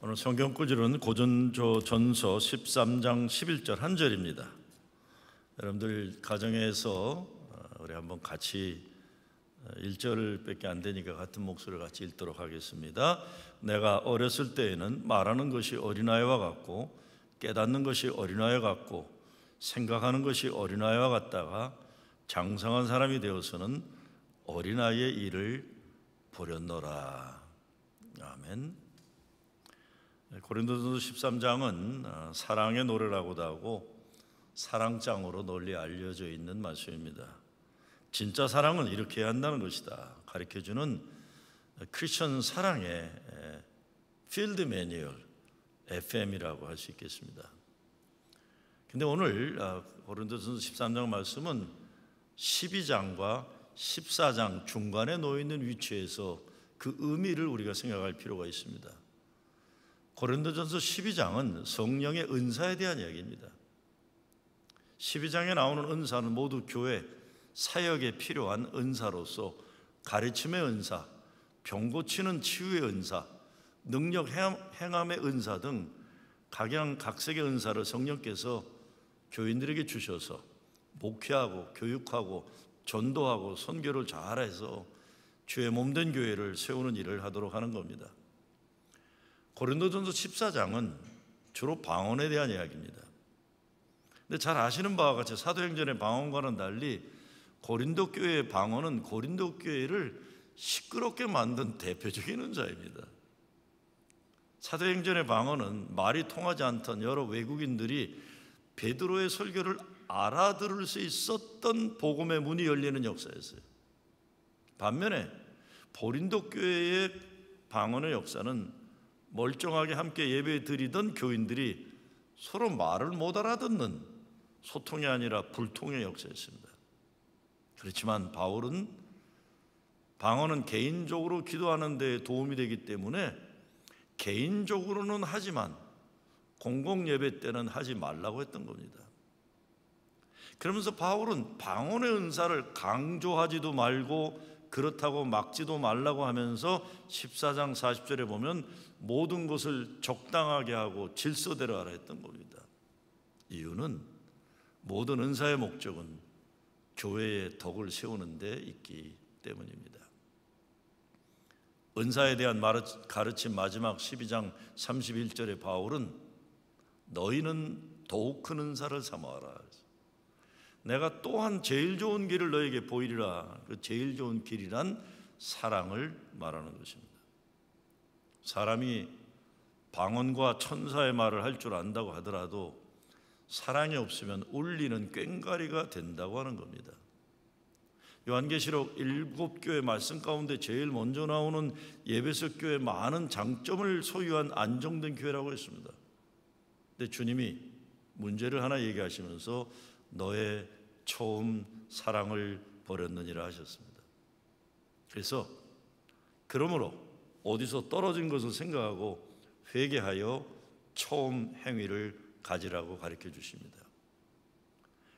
오늘 성경 구절은 고린도전서 13장 11절 한 절입니다. 여러분들 가정에서 우리 한번 같이 1절밖에 안 되니까 같은 목소리를 같이 읽도록 하겠습니다. 내가 어렸을 때에는 말하는 것이 어린아이와 같고 깨닫는 것이 어린아이와 같고 생각하는 것이 어린아이와 같다가 장성한 사람이 되어서는 어린아이의 일을 보렸노라. 아멘. 고린도전서 13장은 사랑의 노래라고도 하고 사랑장으로 널리 알려져 있는 말씀입니다. 진짜 사랑은 이렇게 해야 한다는 것이다 가르쳐주는 크리스천 사랑의 필드 매뉴얼, FM이라고 할 수 있겠습니다. 근데 오늘 고린도전서 13장 말씀은 12장과 14장 중간에 놓여 있는 위치에서 그 의미를 우리가 생각할 필요가 있습니다. 고린도전서 12장은 성령의 은사에 대한 이야기입니다. 12장에 나오는 은사는 모두 교회 사역에 필요한 은사로서 가르침의 은사, 병 고치는 치유의 은사, 능력 행함의 은사 등 각양각색의 은사를 성령께서 교인들에게 주셔서 목회하고 교육하고 전도하고 선교를 잘해서 주의 몸된 교회를 세우는 일을 하도록 하는 겁니다. 고린도전서 14장은 주로 방언에 대한 이야기입니다. 근데 잘 아시는 바와 같이 사도행전의 방언과는 달리 고린도 교회의 방언은 고린도 교회를 시끄럽게 만든 대표적인 은사입니다. 사도행전의 방언은 말이 통하지 않던 여러 외국인들이 베드로의 설교를 알아들을 수 있었던 복음의 문이 열리는 역사였어요. 반면에 고린도 교회의 방언의 역사는 멀쩡하게 함께 예배 드리던 교인들이 서로 말을 못 알아듣는 소통이 아니라 불통의 역사였습니다. 그렇지만 바울은 방언은 개인적으로 기도하는 데 도움이 되기 때문에 개인적으로는 하지만 공공 예배 때는 하지 말라고 했던 겁니다. 그러면서 바울은 방언의 은사를 강조하지도 말고 그렇다고 막지도 말라고 하면서 14장 40절에 보면 모든 것을 적당하게 하고 질서대로 하라 했던 겁니다. 이유는 모든 은사의 목적은 교회의 덕을 세우는 데 있기 때문입니다. 은사에 대한 가르침 마지막 12장 31절에 바울은 너희는 더욱 큰 은사를 삼아라. 내가 또한 제일 좋은 길을 너에게 보이리라. 그 제일 좋은 길이란 사랑을 말하는 것입니다. 사람이 방언과 천사의 말을 할 줄 안다고 하더라도 사랑이 없으면 울리는 꽹과리가 된다고 하는 겁니다. 요한계시록 7교회 말씀 가운데 제일 먼저 나오는 예배석 교회 많은 장점을 소유한 안정된 교회라고 했습니다. 근데 주님이 문제를 하나 얘기하시면서 너의 처음 사랑을 버렸느니라 하셨습니다. 그러므로 어디서 떨어진 것을 생각하고 회개하여 처음 행위를 가지라고 가르쳐 주십니다.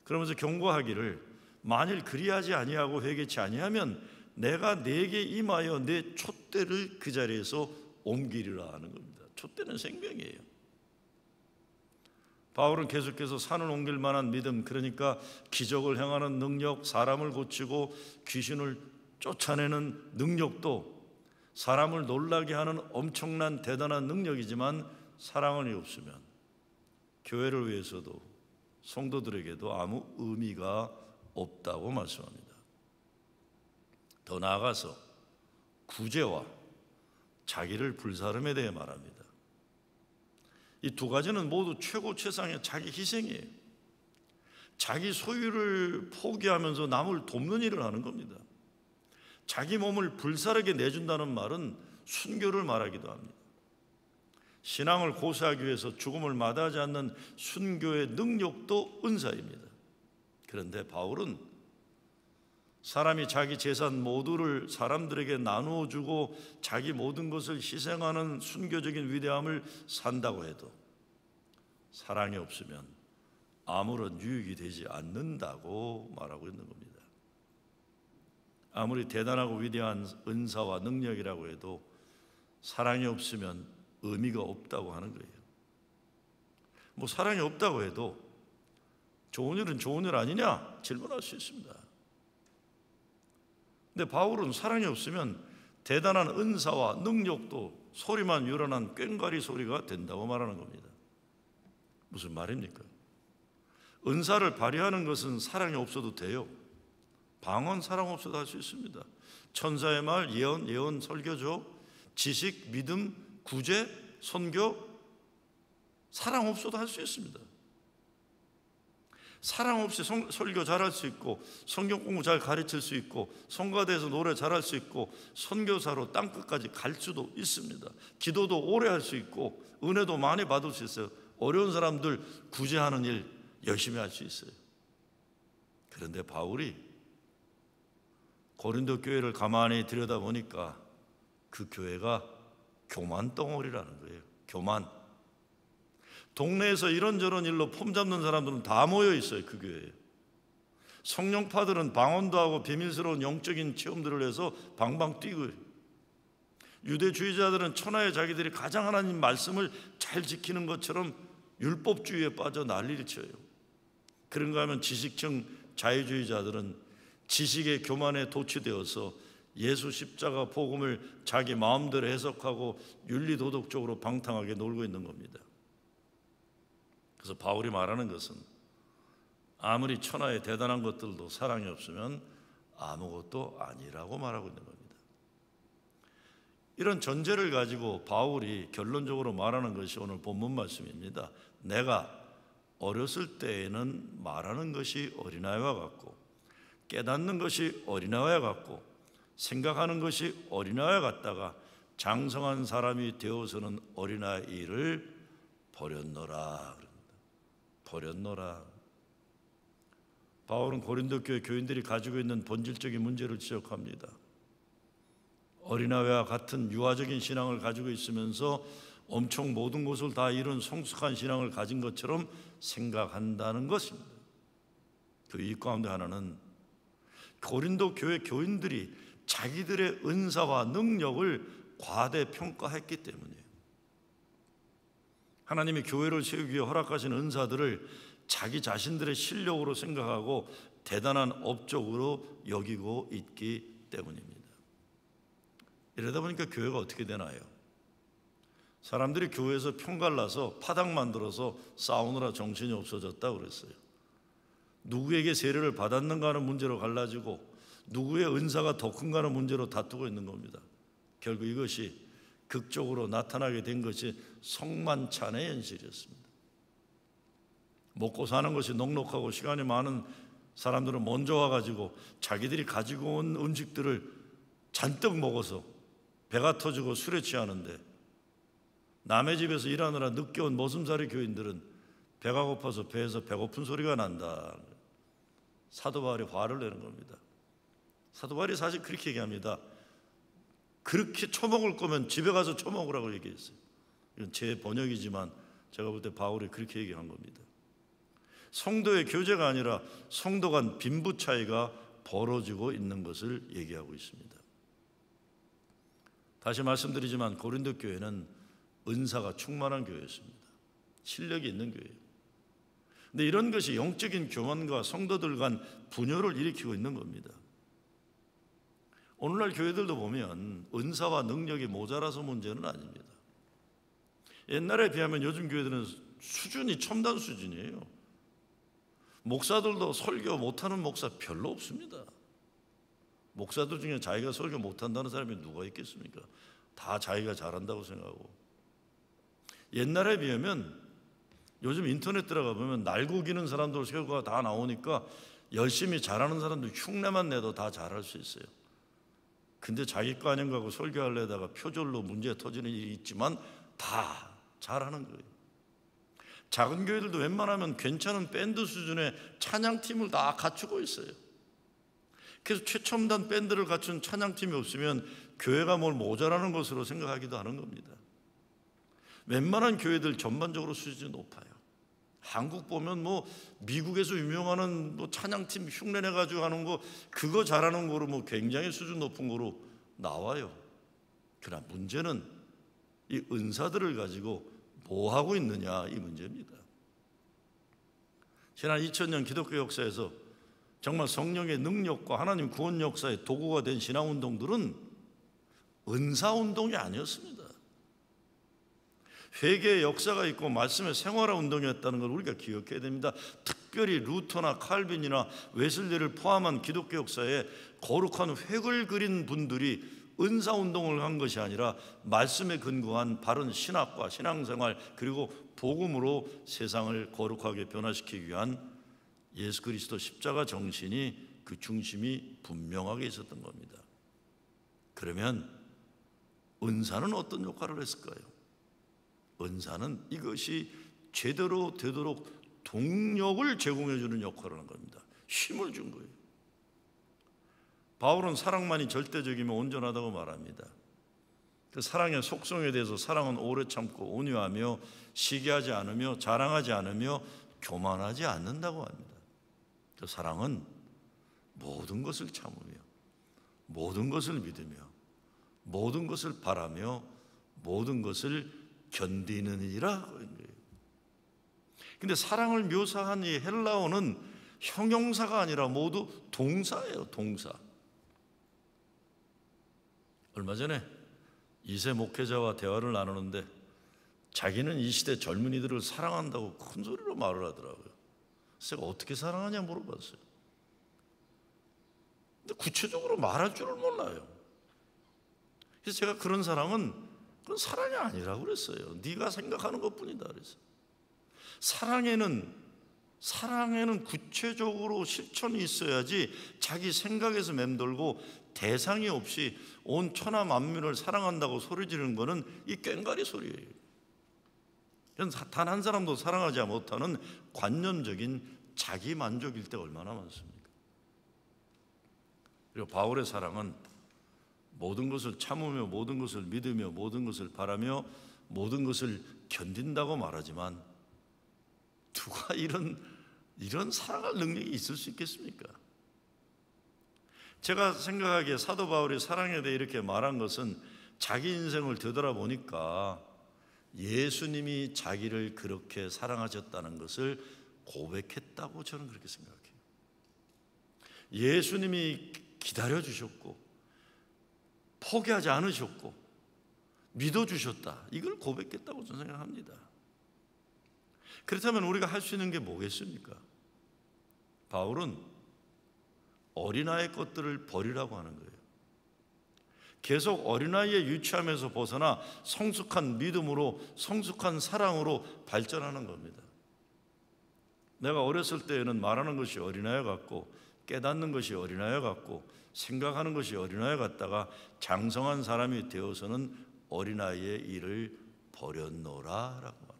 그러면서 경고하기를 만일 그리하지 아니하고 회개치 아니하면 내가 네게 임하여 내 촛대를 그 자리에서 옮기리라 하는 겁니다. 촛대는 생명이에요. 바울은 계속해서 산을 옮길 만한 믿음, 그러니까 기적을 행하는 능력, 사람을 고치고 귀신을 쫓아내는 능력도 사람을 놀라게 하는 엄청난 대단한 능력이지만 사랑이 없으면 교회를 위해서도 성도들에게도 아무 의미가 없다고 말씀합니다. 더 나아가서 구제와 자기를 불사름에 대해 말합니다. 이 두 가지는 모두 최고 최상의 자기 희생이에요. 자기 소유를 포기하면서 남을 돕는 일을 하는 겁니다. 자기 몸을 불사르게 내준다는 말은 순교를 말하기도 합니다. 신앙을 고수하기 위해서 죽음을 마다하지 않는 순교의 능력도 은사입니다. 그런데 바울은 사람이 자기 재산 모두를 사람들에게 나누어 주고 자기 모든 것을 희생하는 순교적인 위대함을 산다고 해도 사랑이 없으면 아무런 유익이 되지 않는다고 말하고 있는 겁니다. 아무리 대단하고 위대한 은사와 능력이라고 해도 사랑이 없으면 의미가 없다고 하는 거예요. 뭐 사랑이 없다고 해도 좋은 일은 좋은 일 아니냐 질문할 수 있습니다. 근데 바울은 사랑이 없으면 대단한 은사와 능력도 소리만 요란한 꽹과리 소리가 된다고 말하는 겁니다. 무슨 말입니까? 은사를 발휘하는 것은 사랑이 없어도 돼요. 방언 사랑 없어도 할 수 있습니다. 천사의 말, 예언, 설교죠. 지식, 믿음, 구제, 선교, 사랑 없어도 할 수 있습니다. 사랑 없이 설교 잘할 수 있고, 성경 공부 잘 가르칠 수 있고, 성가대에서 노래 잘할 수 있고, 선교사로 땅끝까지 갈 수도 있습니다. 기도도 오래 할 수 있고, 은혜도 많이 받을 수 있어요. 어려운 사람들 구제하는 일 열심히 할 수 있어요. 그런데 바울이 고린도 교회를 가만히 들여다보니까 그 교회가 교만 덩어리라는 거예요. 교만. 동네에서 이런저런 일로 폼 잡는 사람들은 다 모여 있어요. 그 교회에. 성령파들은 방언도 하고 비밀스러운 영적인 체험들을 해서 방방 뛰고, 유대주의자들은 천하에 자기들이 가장 하나님 말씀을 잘 지키는 것처럼 율법주의에 빠져 난리를 쳐요. 그런가 하면 지식층 자유주의자들은 지식의 교만에 도취되어서 예수 십자가 복음을 자기 마음대로 해석하고 윤리도덕적으로 방탕하게 놀고 있는 겁니다. 그래서 바울이 말하는 것은 아무리 천하의 대단한 것들도 사랑이 없으면 아무것도 아니라고 말하고 있는 겁니다. 이런 전제를 가지고 바울이 결론적으로 말하는 것이 오늘 본문 말씀입니다. 내가 어렸을 때에는 말하는 것이 어린아이와 같고, 깨닫는 것이 어린아이와 같고, 생각하는 것이 어린아이와 같다가 장성한 사람이 되어서는 어린아이 일을 버렸노라. 버렸노라. 바울은 고린도 교회 교인들이 가지고 있는 본질적인 문제를 지적합니다. 어린아이와 같은 유아적인 신앙을 가지고 있으면서 엄청 모든 것을 다 이룬 성숙한 신앙을 가진 것처럼 생각한다는 것입니다. 그 이유 가운데 하나는 고린도 교회 교인들이 자기들의 은사와 능력을 과대평가했기 때문이에요. 하나님이 교회를 세우기 위해 허락하신 은사들을 자기 자신들의 실력으로 생각하고 대단한 업적으로 여기고 있기 때문입니다. 이러다 보니까 교회가 어떻게 되나요? 사람들이 교회에서 편갈라서 파당 만들어서 싸우느라 정신이 없어졌다고 그랬어요. 누구에게 세례를 받았는가 하는 문제로 갈라지고 누구의 은사가 더 큰가 하는 문제로 다투고 있는 겁니다. 결국 이것이 극적으로 나타나게 된 것이 성만찬의 현실이었습니다. 먹고 사는 것이 넉넉하고 시간이 많은 사람들은 먼저 와가지고 자기들이 가지고 온 음식들을 잔뜩 먹어서 배가 터지고 술에 취하는데, 남의 집에서 일하느라 늦게 온 머슴살이 교인들은 배가 고파서 배에서 배고픈 소리가 난다. 사도 바울이 화를 내는 겁니다. 사도 바울이 사실 그렇게 얘기합니다. 그렇게 처먹을 거면 집에 가서 처먹으라고 얘기했어요. 이건 제 번역이지만 제가 볼 때 바울이 그렇게 얘기한 겁니다. 성도의 교제가 아니라 성도 간 빈부 차이가 벌어지고 있는 것을 얘기하고 있습니다. 다시 말씀드리지만 고린도 교회는 은사가 충만한 교회였습니다. 실력이 있는 교회예요. 근데 이런 것이 영적인 교만과 성도들 간 분열을 일으키고 있는 겁니다. 오늘날 교회들도 보면 은사와 능력이 모자라서 문제는 아닙니다. 옛날에 비하면 요즘 교회들은 수준이 첨단 수준이에요. 목사들도 설교 못하는 목사 별로 없습니다. 목사들 중에 자기가 설교 못한다는 사람이 누가 있겠습니까? 다 자기가 잘한다고 생각하고. 옛날에 비하면 요즘 인터넷 들어가 보면 날고 기는 사람들 설교가 다 나오니까 열심히 잘하는 사람들 흉내만 내도 다 잘할 수 있어요. 근데 자기 거 아닌가 하고 설교하려다가 표절로 문제 터지는 일이 있지만 다 잘하는 거예요. 작은 교회들도 웬만하면 괜찮은 밴드 수준의 찬양팀을 다 갖추고 있어요. 그래서 최첨단 밴드를 갖춘 찬양팀이 없으면 교회가 뭘 모자라는 것으로 생각하기도 하는 겁니다. 웬만한 교회들 전반적으로 수준이 높아요. 한국 보면 뭐 미국에서 유명한 뭐 찬양팀 흉내내가지고 하는 거, 그거 잘하는 거로 뭐 굉장히 수준 높은 거로 나와요. 그러나 문제는 이 은사들을 가지고 뭐 하고 있느냐, 이 문제입니다. 지난 2000년 기독교 역사에서 정말 성령의 능력과 하나님 구원 역사의 도구가 된 신앙운동들은 은사운동이 아니었습니다. 회개의 역사가 있고 말씀의 생활화 운동이었다는 걸 우리가 기억해야 됩니다. 특별히 루터나 칼빈이나 웨슬리를 포함한 기독교 역사에 거룩한 획을 그린 분들이 은사운동을 한 것이 아니라 말씀에 근거한 바른 신학과 신앙생활 그리고 복음으로 세상을 거룩하게 변화시키기 위한 예수 그리스도 십자가 정신이 그 중심이 분명하게 있었던 겁니다. 그러면 은사는 어떤 역할을 했을까요? 은사는 이것이 제대로 되도록 동력을 제공해 주는 역할을 한 겁니다. 힘을 준 거예요. 바울은 사랑만이 절대적이며 온전하다고 말합니다. 그 사랑의 속성에 대해서 사랑은 오래 참고 온유하며 시기하지 않으며 자랑하지 않으며 교만하지 않는다고 합니다. 그 사랑은 모든 것을 참으며 모든 것을 믿으며 모든 것을 바라며 모든 것을 견디는 이라 그런 거예요. 근데 사랑을 묘사한 이 헬라어는 형용사가 아니라 모두 동사예요, 동사. 얼마 전에 2세 목회자와 대화를 나누는데 자기는 이 시대 젊은이들을 사랑한다고 큰 소리로 말을 하더라고요. 제가 어떻게 사랑하냐 물어봤어요. 근데 구체적으로 말할 줄을 몰라요. 그래서 제가 그런 사랑은 그건 사랑이 아니라고 그랬어요. 네가 생각하는 것뿐이다 그랬어요. 사랑에는 구체적으로 실천이 있어야지 자기 생각에서 맴돌고 대상이 없이 온 천하 만민을 사랑한다고 소리 지르는 거는 이 꽹과리 소리예요. 단 한 사람도 사랑하지 못하는 관념적인 자기 만족일 때 얼마나 많습니까? 그리고 바울의 사랑은 모든 것을 참으며 모든 것을 믿으며 모든 것을 바라며 모든 것을 견딘다고 말하지만 누가 이런 사랑할 능력이 있을 수 있겠습니까? 제가 생각하기에 사도 바울이 사랑에 대해 이렇게 말한 것은 자기 인생을 되돌아보니까 예수님이 자기를 그렇게 사랑하셨다는 것을 고백했다고 저는 그렇게 생각해요. 예수님이 기다려주셨고 포기하지 않으셨고 믿어주셨다, 이걸 고백했다고 저는 생각합니다. 그렇다면 우리가 할 수 있는 게 뭐겠습니까? 바울은 어린아이 것들을 버리라고 하는 거예요. 계속 어린아이의 유치함에서 벗어나 성숙한 믿음으로 성숙한 사랑으로 발전하는 겁니다. 내가 어렸을 때에는 말하는 것이 어린아이 같고 깨닫는 것이 어린아이 같고 생각하는 것이 어린아이 같다가 장성한 사람이 되어서는 어린아이의 일을 버렸노라 라고 말합니다.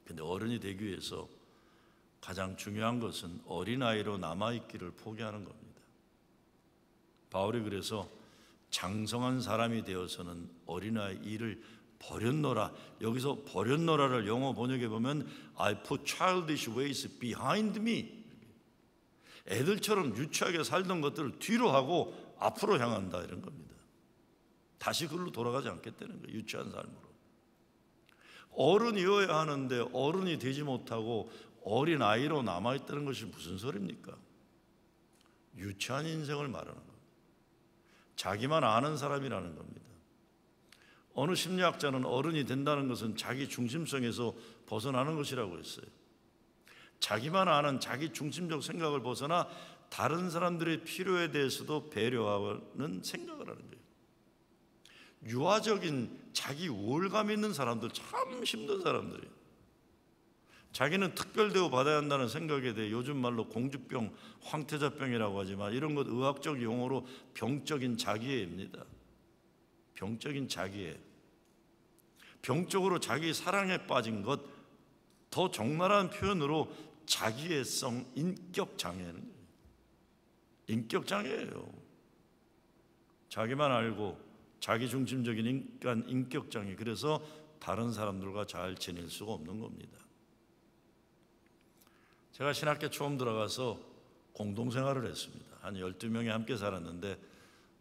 근데 어른이 되기 위해서 가장 중요한 것은 어린아이로 남아있기를 포기하는 겁니다. 바울이 그래서 장성한 사람이 되어서는 어린아이 일을 버렸노라, 여기서 버렸노라를 영어 번역해 보면 I put childish ways behind me, 애들처럼 유치하게 살던 것들을 뒤로 하고 앞으로 향한다 이런 겁니다. 다시 그걸로 돌아가지 않겠다는 거예요. 유치한 삶으로. 어른이어야 하는데 어른이 되지 못하고 어린아이로 남아있다는 것이 무슨 소리입니까? 유치한 인생을 말하는 겁니다. 자기만 아는 사람이라는 겁니다. 어느 심리학자는 어른이 된다는 것은 자기 중심성에서 벗어나는 것이라고 했어요. 자기만 아는 자기 중심적 생각을 벗어나 다른 사람들의 필요에 대해서도 배려하는 생각을 하는 거예요. 유아적인 자기 우월감 있는 사람들 참 힘든 사람들이에요. 자기는 특별대우 받아야 한다는 생각에 대해 요즘 말로 공주병, 황태자병이라고 하지만 이런 것 의학적 용어로 병적인 자기애입니다. 병적인 자기애. 병적으로 자기 사랑에 빠진 것, 더 적나라한 표현으로 자기애성 인격장애는 거예요. 인격장애예요. 자기만 알고 자기중심적인 인간 인격장애. 그래서 다른 사람들과 잘 지낼 수가 없는 겁니다. 제가 신학교 처음 들어가서 공동생활을 했습니다. 한 12명이 함께 살았는데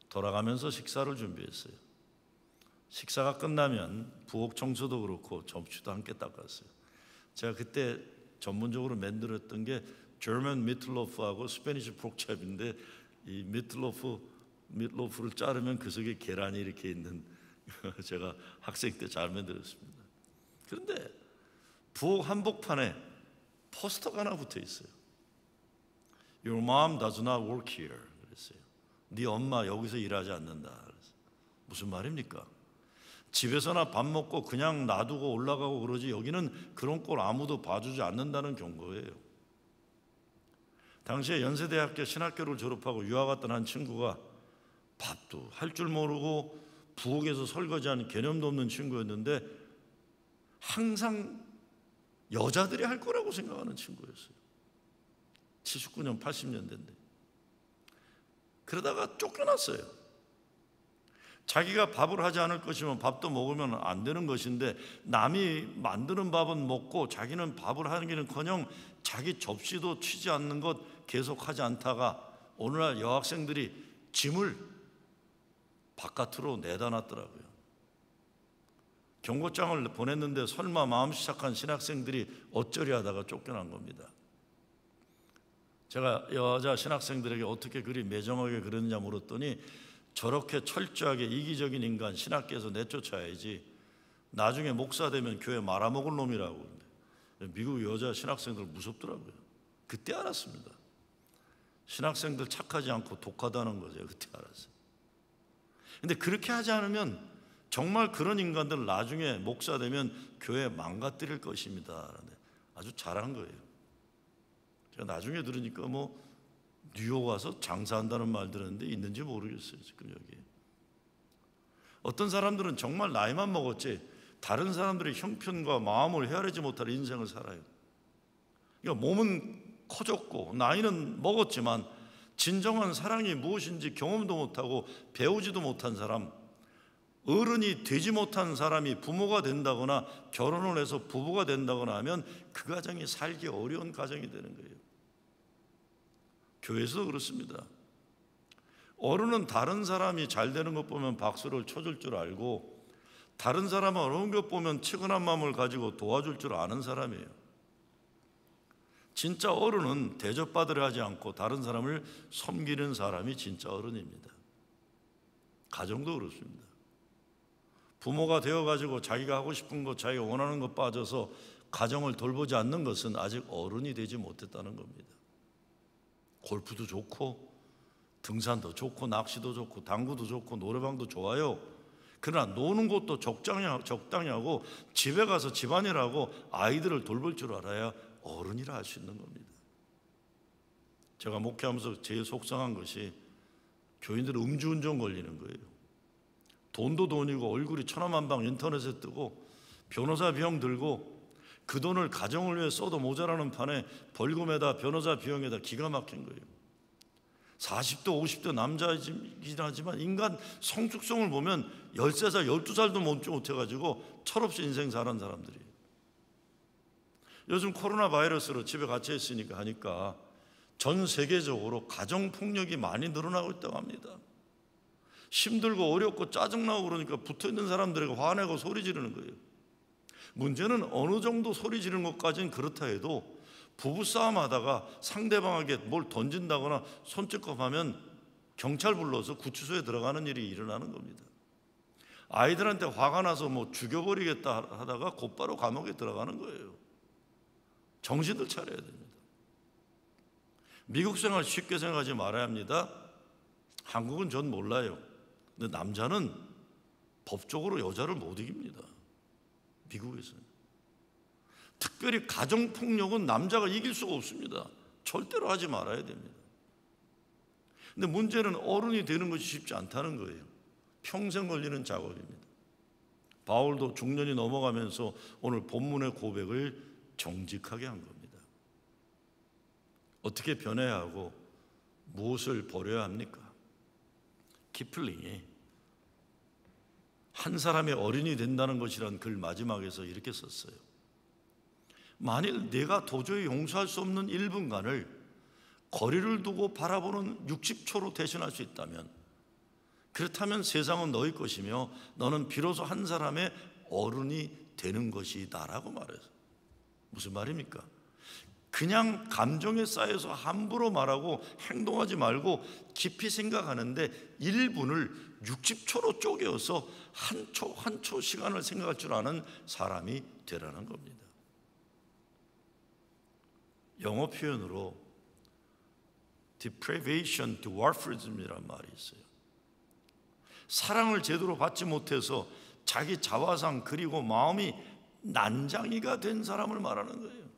돌아가면서 식사를 준비했어요. 식사가 끝나면 부엌 청소도 그렇고 접시도 함께 닦았어요. 제가 그때 전문적으로 만들었던 게 German Meatloaf하고 스페니시 프록찹인데 이 미트로프를 자르면 그 속에 계란이 이렇게 있는 제가 학생 때 잘 만들었습니다. 그런데 부엌 한복판에 포스터가 하나 붙어 있어요. Your mom does not work here. 그랬어요. 네 엄마 여기서 일하지 않는다. 그랬어요. 무슨 말입니까? 집에서나 밥 먹고 그냥 놔두고 올라가고 그러지 여기는 그런 꼴 아무도 봐주지 않는다는 경고예요. 당시에 연세대학교 신학교를 졸업하고 유학 갔던 한 친구가 밥도 할 줄 모르고 부엌에서 설거지하는 개념도 없는 친구였는데 항상 여자들이 할 거라고 생각하는 친구였어요. 79년 80년대인데 그러다가 쫓겨났어요. 자기가 밥을 하지 않을 것이면 밥도 먹으면 안 되는 것인데 남이 만드는 밥은 먹고 자기는 밥을 하기는커녕 자기 접시도 치지 않는 것 계속하지 않다가 오늘날 여학생들이 짐을 바깥으로 내다 놨더라고요. 경고장을 보냈는데 설마 마음 시작한 신학생들이 어쩌리 하다가 쫓겨난 겁니다. 제가 여자 신학생들에게 어떻게 그리 매정하게 그러느냐 물었더니 저렇게 철저하게 이기적인 인간 신학계에서 내쫓아야지 나중에 목사 되면 교회 말아먹을 놈이라고. 미국 여자 신학생들 무섭더라고요. 그때 알았습니다. 신학생들 착하지 않고 독하다는 거죠. 그때 알았어요. 근데 그렇게 하지 않으면 정말 그런 인간들 나중에 목사 되면 교회 망가뜨릴 것입니다. 아주 잘한 거예요. 제가 나중에 들으니까 뭐 뉴욕 와서 장사한다는 말 들었는데 있는지 모르겠어요. 지금 여기 어떤 사람들은 정말 나이만 먹었지 다른 사람들의 형편과 마음을 헤아리지 못할 인생을 살아요. 그러니까 몸은 커졌고 나이는 먹었지만 진정한 사랑이 무엇인지 경험도 못하고 배우지도 못한 사람, 어른이 되지 못한 사람이 부모가 된다거나 결혼을 해서 부부가 된다거나 하면 그 가정이 살기 어려운 가정이 되는 거예요. 교회에서도 그렇습니다. 어른은 다른 사람이 잘 되는 것 보면 박수를 쳐줄 줄 알고 다른 사람은 어려운 것 보면 측은한 마음을 가지고 도와줄 줄 아는 사람이에요. 진짜 어른은 대접받으려 하지 않고 다른 사람을 섬기는 사람이 진짜 어른입니다. 가정도 그렇습니다. 부모가 되어가지고 자기가 하고 싶은 것, 자기가 원하는 것 빠져서 가정을 돌보지 않는 것은 아직 어른이 되지 못했다는 겁니다. 골프도 좋고 등산도 좋고 낚시도 좋고 당구도 좋고 노래방도 좋아요. 그러나 노는 것도 적당히 하고 집에 가서 집안일하고 아이들을 돌볼 줄 알아야 어른이라 할 수 있는 겁니다. 제가 목회하면서 제일 속상한 것이 교인들은 음주운전 걸리는 거예요. 돈도 돈이고 얼굴이 천하만방 인터넷에 뜨고 변호사 비용 들고 그 돈을 가정을 위해 써도 모자라는 판에 벌금에다 변호사 비용에다 기가 막힌 거예요. 40대 50대 남자이긴 하지만 인간 성숙성을 보면 13살 12살도 못해가지고 철없이 인생 사는 사람들이 요즘 코로나 바이러스로 집에 갇혀 있으니까 하니까 전 세계적으로 가정폭력이 많이 늘어나고 있다고 합니다. 힘들고 어렵고 짜증나고 그러니까 붙어있는 사람들에게 화내고 소리 지르는 거예요. 문제는 어느 정도 소리 지르는 것까지는 그렇다 해도 부부싸움 하다가 상대방에게 뭘 던진다거나 손찌검하면 경찰 불러서 구치소에 들어가는 일이 일어나는 겁니다. 아이들한테 화가 나서 뭐 죽여버리겠다 하다가 곧바로 감옥에 들어가는 거예요. 정신을 차려야 됩니다. 미국 생활 쉽게 생각하지 말아야 합니다. 한국은 전 몰라요. 근데 남자는 법적으로 여자를 못 이깁니다. 미국에서는. 특별히 가정폭력은 남자가 이길 수가 없습니다. 절대로 하지 말아야 됩니다. 근데 문제는 어른이 되는 것이 쉽지 않다는 거예요. 평생 걸리는 작업입니다. 바울도 중년이 넘어가면서 오늘 본문의 고백을 정직하게 한 겁니다. 어떻게 변해야 하고 무엇을 버려야 합니까? 키플링이 한 사람의 어른이 된다는 것이란 글 마지막에서 이렇게 썼어요. 만일 내가 도저히 용서할 수 없는 1분간을 거리를 두고 바라보는 60초로 대신할 수 있다면 그렇다면 세상은 너희 것이며 너는 비로소 한 사람의 어른이 되는 것이다 라고 말해서 무슨 말입니까? 그냥 감정에 쌓여서 함부로 말하고 행동하지 말고 깊이 생각하는데 1분을 60초로 쪼개어서 한 초 한 초 시간을 생각할 줄 아는 사람이 되라는 겁니다. 영어 표현으로 deprivation dwarfism이라는 말이 있어요. 사랑을 제대로 받지 못해서 자기 자화상 그리고 마음이 난장이가 된 사람을 말하는 거예요.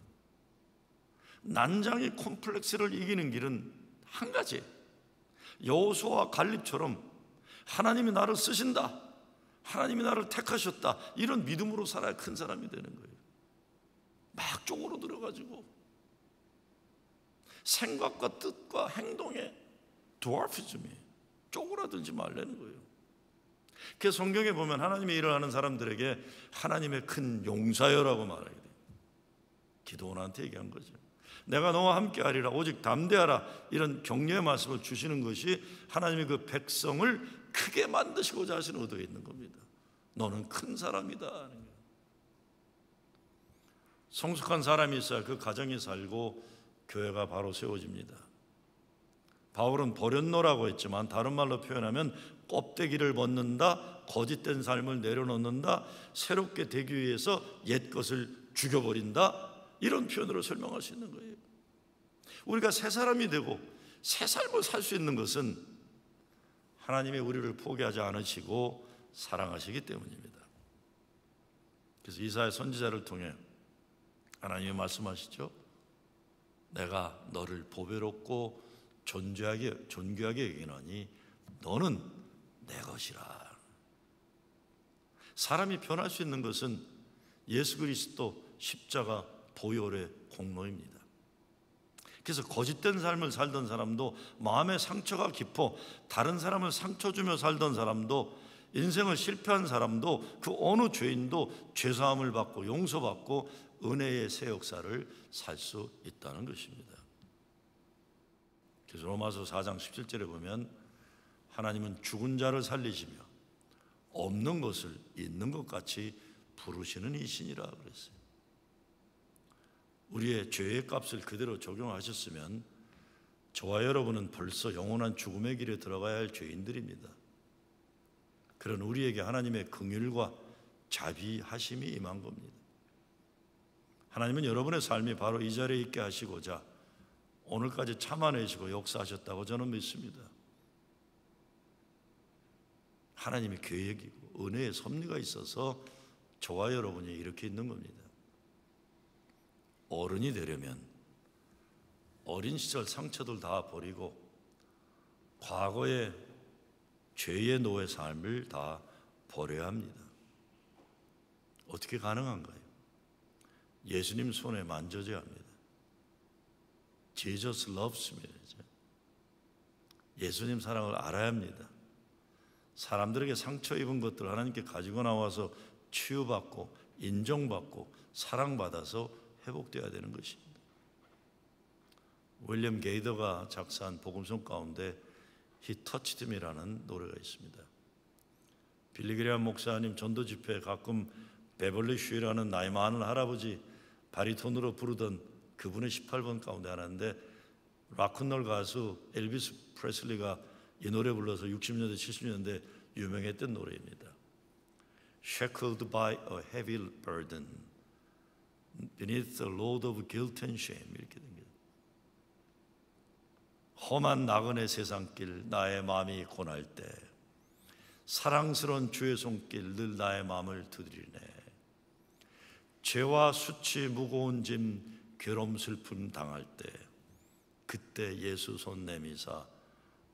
난장이 콤플렉스를 이기는 길은 한 가지, 여호수아와 갈렙처럼 하나님이 나를 쓰신다, 하나님이 나를 택하셨다, 이런 믿음으로 살아야 큰 사람이 되는 거예요. 막 쪽으로 들어가지고 생각과 뜻과 행동에 드와피즘이 쪼그라들지 말라는 거예요. 그래서 성경에 보면 하나님의 일을 하는 사람들에게 하나님의 큰 용사여라고 말하게 돼요. 기도원한테 얘기한 거죠. 내가 너와 함께 하리라, 오직 담대하라, 이런 격려의 말씀을 주시는 것이 하나님의 그 백성을 크게 만드시고자 하시는 의도에 있는 겁니다. 너는 큰 사람이다 하는 거예요. 성숙한 사람이 있어야 그 가정이 살고 교회가 바로 세워집니다. 바울은 버렸노라고 했지만 다른 말로 표현하면 껍데기를 벗는다, 거짓된 삶을 내려놓는다, 새롭게 되기 위해서 옛 것을 죽여버린다, 이런 표현으로 설명할 수 있는 거예요. 우리가 새 사람이 되고 새 삶을 살 수 있는 것은 하나님이 우리를 포기하지 않으시고 사랑하시기 때문입니다. 그래서 이사야 선지자를 통해 하나님이 말씀하시죠. 내가 너를 보배롭고 존귀하게 여기노니 너는 내 것이라. 사람이 변할 수 있는 것은 예수 그리스도 십자가 보혈의 공로입니다. 그래서 거짓된 삶을 살던 사람도, 마음의 상처가 깊어 다른 사람을 상처 주며 살던 사람도, 인생을 실패한 사람도, 그 어느 죄인도 죄사함을 받고 용서받고 은혜의 새 역사를 살 수 있다는 것입니다. 그래서 로마서 4장 17절에 보면 하나님은 죽은 자를 살리시며 없는 것을 있는 것 같이 부르시는 이신이라 그랬어요. 우리의 죄의 값을 그대로 적용하셨으면 저와 여러분은 벌써 영원한 죽음의 길에 들어가야 할 죄인들입니다. 그런 우리에게 하나님의 긍휼과 자비하심이 임한 겁니다. 하나님은 여러분의 삶이 바로 이 자리에 있게 하시고자 오늘까지 참아내시고 역사하셨다고 저는 믿습니다. 하나님의 계획이고 은혜의 섭리가 있어서 저와 여러분이 이렇게 있는 겁니다. 어른이 되려면 어린 시절 상처들 다 버리고 과거의 죄의 노예 삶을 다 버려야 합니다. 어떻게 가능한가요? 예수님 손에 만져져야 합니다. Jesus loves me. 예수님 사랑을 알아야 합니다. 사람들에게 상처 입은 것들 하나님께 가지고 나와서 치유받고 인정받고 사랑받아서 회복되어야 되는 것입니다. 윌리엄 게이더가 작사한 복음송 가운데 He Touched Me라는 노래가 있습니다. 빌리 그레이엄 목사님 전도 집회에 가끔 베벌리 슈라는 나이 많은 할아버지 바리톤으로 부르던 그분의 18번 가운데 하나인데, 락큰롤 가수 엘비스 프레슬리가 이 노래 불러서 60년대 70년대 유명했던 노래입니다. Shackled by a heavy burden beneath the load of guilt and shame, 이렇게 된 거예요. 험한 나그네 세상길 나의 마음이 고날 때 사랑스러운 주의 손길 늘 나의 마음을 두드리네. 죄와 수치 무거운 짐 괴로움 슬픔 당할 때 그때 예수 손 내미사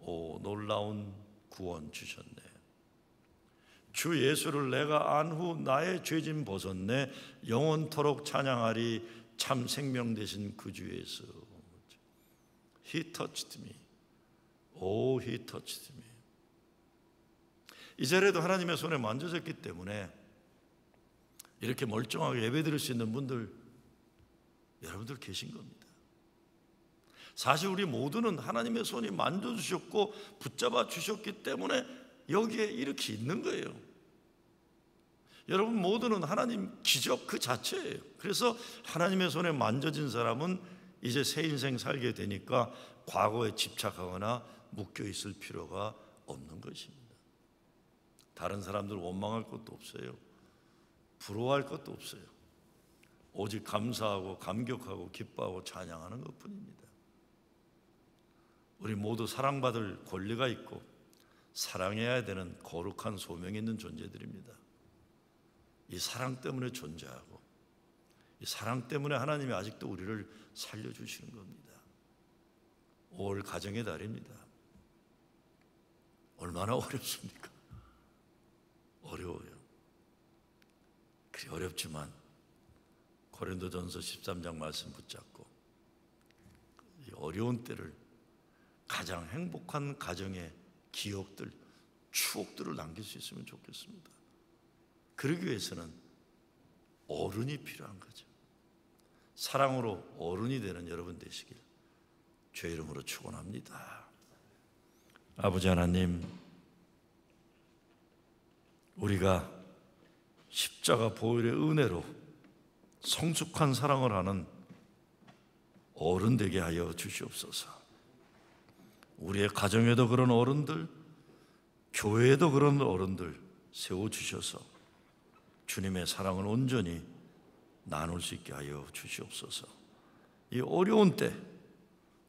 오 놀라운 구원 주셨네. 주 예수를 내가 안 후 나의 죄짐 벗었네. 영원토록 찬양하리 참 생명 되신 그 주 예수. He touched me. Oh, He touched me. 이 자리에도 하나님의 손에 만져졌기 때문에 이렇게 멀쩡하게 예배드릴 수 있는 분들 여러분들 계신 겁니다. 사실 우리 모두는 하나님의 손이 만져주셨고 붙잡아 주셨기 때문에 여기에 이렇게 있는 거예요. 여러분 모두는 하나님 기적 그 자체예요. 그래서 하나님의 손에 만져진 사람은 이제 새 인생 살게 되니까 과거에 집착하거나 묶여 있을 필요가 없는 것입니다. 다른 사람들 원망할 것도 없어요. 부러워할 것도 없어요. 오직 감사하고 감격하고 기뻐하고 찬양하는 것뿐입니다. 우리 모두 사랑받을 권리가 있고 사랑해야 되는 거룩한 소명이 있는 존재들입니다. 이 사랑 때문에 존재하고 이 사랑 때문에 하나님이 아직도 우리를 살려주시는 겁니다. 5월 가정의 달입니다. 얼마나 어렵습니까? 어려워요. 그래 어렵지만 고린도전서 13장 말씀 붙잡고 이 어려운 때를 가장 행복한 가정의 기억들, 추억들을 남길 수 있으면 좋겠습니다. 그러기 위해서는 어른이 필요한 거죠. 사랑으로 어른이 되는 여러분 되시길 주의 이름으로 축원합니다. 아버지 하나님, 우리가 십자가 보혈의 은혜로 성숙한 사랑을 하는 어른 되게 하여 주시옵소서. 우리의 가정에도 그런 어른들, 교회에도 그런 어른들 세워주셔서 주님의 사랑을 온전히 나눌 수 있게 하여 주시옵소서. 이 어려운 때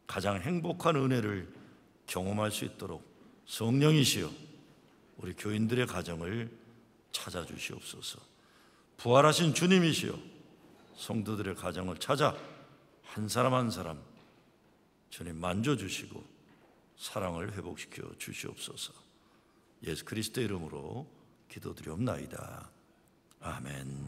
가장 행복한 은혜를 경험할 수 있도록 성령이시여 우리 교인들의 가정을 찾아주시옵소서. 부활하신 주님이시여 성도들의 가정을 찾아 한 사람 한 사람 주님 만져주시고 사랑을 회복시켜 주시옵소서. 예수 그리스도의 이름으로 기도드리옵나이다. 아멘.